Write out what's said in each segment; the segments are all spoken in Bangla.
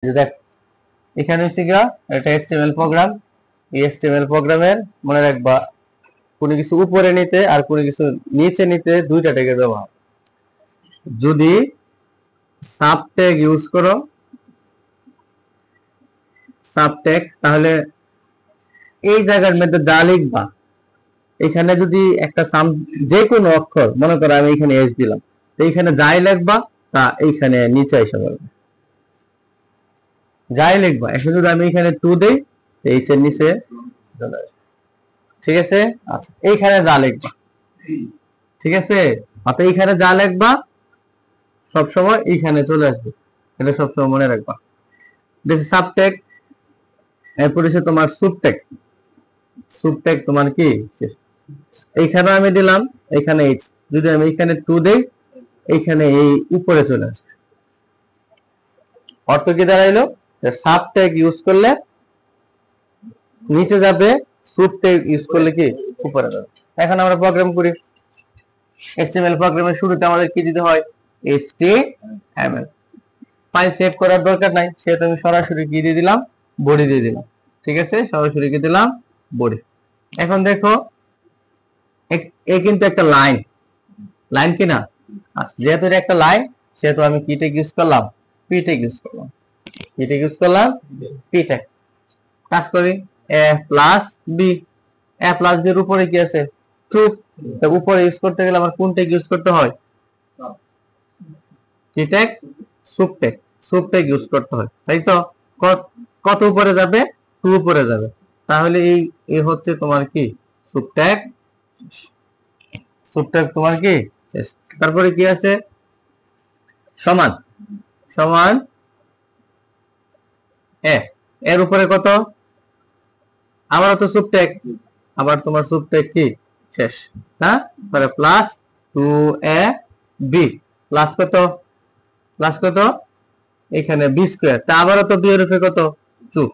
যে দেখ এখানে হচ্ছে গিয়া একটা HTML প্রোগ্রাম। এই HTML প্রোগ্রামের মনে রাখবা কোনো কিছু উপরে নিতে আর কোনো কিছু নিচে নিতে দুইটা ট্যাগের ব্যবহার। যদি সাব ট্যাগ ইউজ করো সাব ট্যাগ, তাহলে এই জায়গার মধ্যে যা লিখবা, এখানে যদি একটা যে কোনো অক্ষর, মনে করো আমি এখানে এস দিলাম, তো এইখানে যাই লিখবা তা এইখানে নিচে এসে পড়বে। যাই লিখবা, এখন যদি আমি এখানে টু দেই, এইচ এর নিচে চলে আসবে। ঠিক আছে? আচ্ছা, এইখানে যা লিখবা, ঠিক আছে, অর্থাৎ এইখানে যা লিখবা সবসময় এইখানে চলে আসবে, এটা সবসময় মনে রাখবা। দিস সাবটেক্ট। এরপর হচ্ছে তোমার সুবটেক্ট। সুবটেক্ট তোমার কি, এইখানে আমি দিলাম এখানে এইচ, যদি আমি এখানে টু দেই, এইখানে এই উপরে চলে আসবে। অর্থ কি দাঁড়াইলো, সাবটেক্ট ইউজ করলে নিচে যাবে, সুবটেক্ট ইউজ করলে কি উপরে যাবে। এখন আমরা প্রোগ্রাম করি। HTML প্রোগ্রামের শুরুতে আমাদের কি দিতে হয়, HTML। ফাইল সেভ করার দরকার নাই, সেহেতু আমি সরাসরি কি দিয়ে দিলাম, বডি দিয়ে দিলাম। ঠিক আছে, সরাসরি কি দিলাম, বডি। এখন দেখো এ কিন্তু একটা লাইন, লাইন কি না? আচ্ছা, যেহেতু এটা একটা লাইন, সেহেতু আমি কি ট্যাগ ইউজ করলাম, পি ট্যাগ ইউজ করলাম। কি ট্যাগ ইউজ করলাম, পি ট্যাগ। কাজ করি, এ প্লাস বি। এ প্লাস বি এর উপরে কি আছে, ট্রু। উপরে ইউজ করতে গেলে আমার কোন ট্যাগ ইউজ করতে হয়, কি ট্যাগ, সুব ট্যাগ। সুব ট্যাগ ইউজ করতে হয়, তাই তো। কত উপরে যাবে, টু উপরে যাবে, তাহলে এই হচ্ছে তোমার কি সুব ট্যাগ। সুব ট্যাগ তোমার কি শেষ। তারপরে কি আছে, সমান। সমান এর উপরে কত, আবার তো সুব ট্যাগ, আবার তোমার সুব ট্যাগ কি শেষ, হ্যাঁ। তাহলে প্লাস 2ab প্লাস কত, প্লাস কত, এখানে বি স্কয়ার, তা আবারও তো বি এর উপরে কত, 2।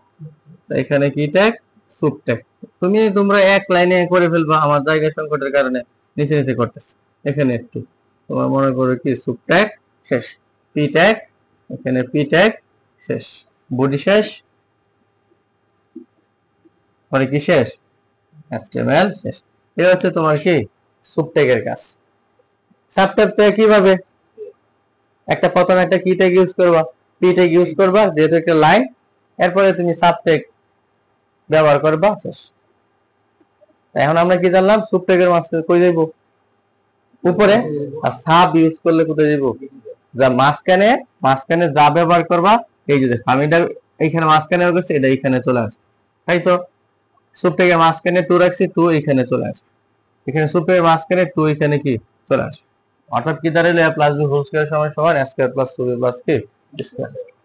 এখানে কি ট্যাগ, সুব ট্যাগ। তোমরা এক লাইনে করে ফেলবা, আমার জায়গা সংকটের কারণে নিচে নিচে করতেছে। এখানে একটু তোমার মনে করো কি সুব ট্যাগ শেষ, পি ট্যাগ, এখানে পি ট্যাগ শেষ, বডি শেষ, পরে কি শেষ, HTML শেষ। এটা হচ্ছে তোমার কি সুব ট্যাগের কাজ। সাব ট্যাগ কিভাবে, একটা প্রথমে একটা কি ট্যাগ ইউজ করবা, পি ট্যাগ ইউজ করবা, যেহেতু একটা লাইন, এরপরে তুমি সাব ট্যাগ ব্যবহার করবা, শেষ। এখন আমরা কি জানলাম, সুব ট্যাগের মাঝখানে কই যাইব, উপরে, আর সাব ইউজ করলে কোথায় যাইব, যা মাঝখানে। মাঝখানে যা ব্যবহার করবা, এই যে আমি এটা এইখানে মাঝখানে করছি, এটা এইখানে চলে আসে, তাই তো। সুব ট্যাগের মাঝখানে টু রাখছি, টু এখানে চলে আসে, এখানে সুব ট্যাগের মাঝখানে টু এখানে কি চলে আসে। অর্থাৎ কি দাঁড়াইলো, a plus B whole square সমান সমান a square plus 2b plus কি স্কয়ার।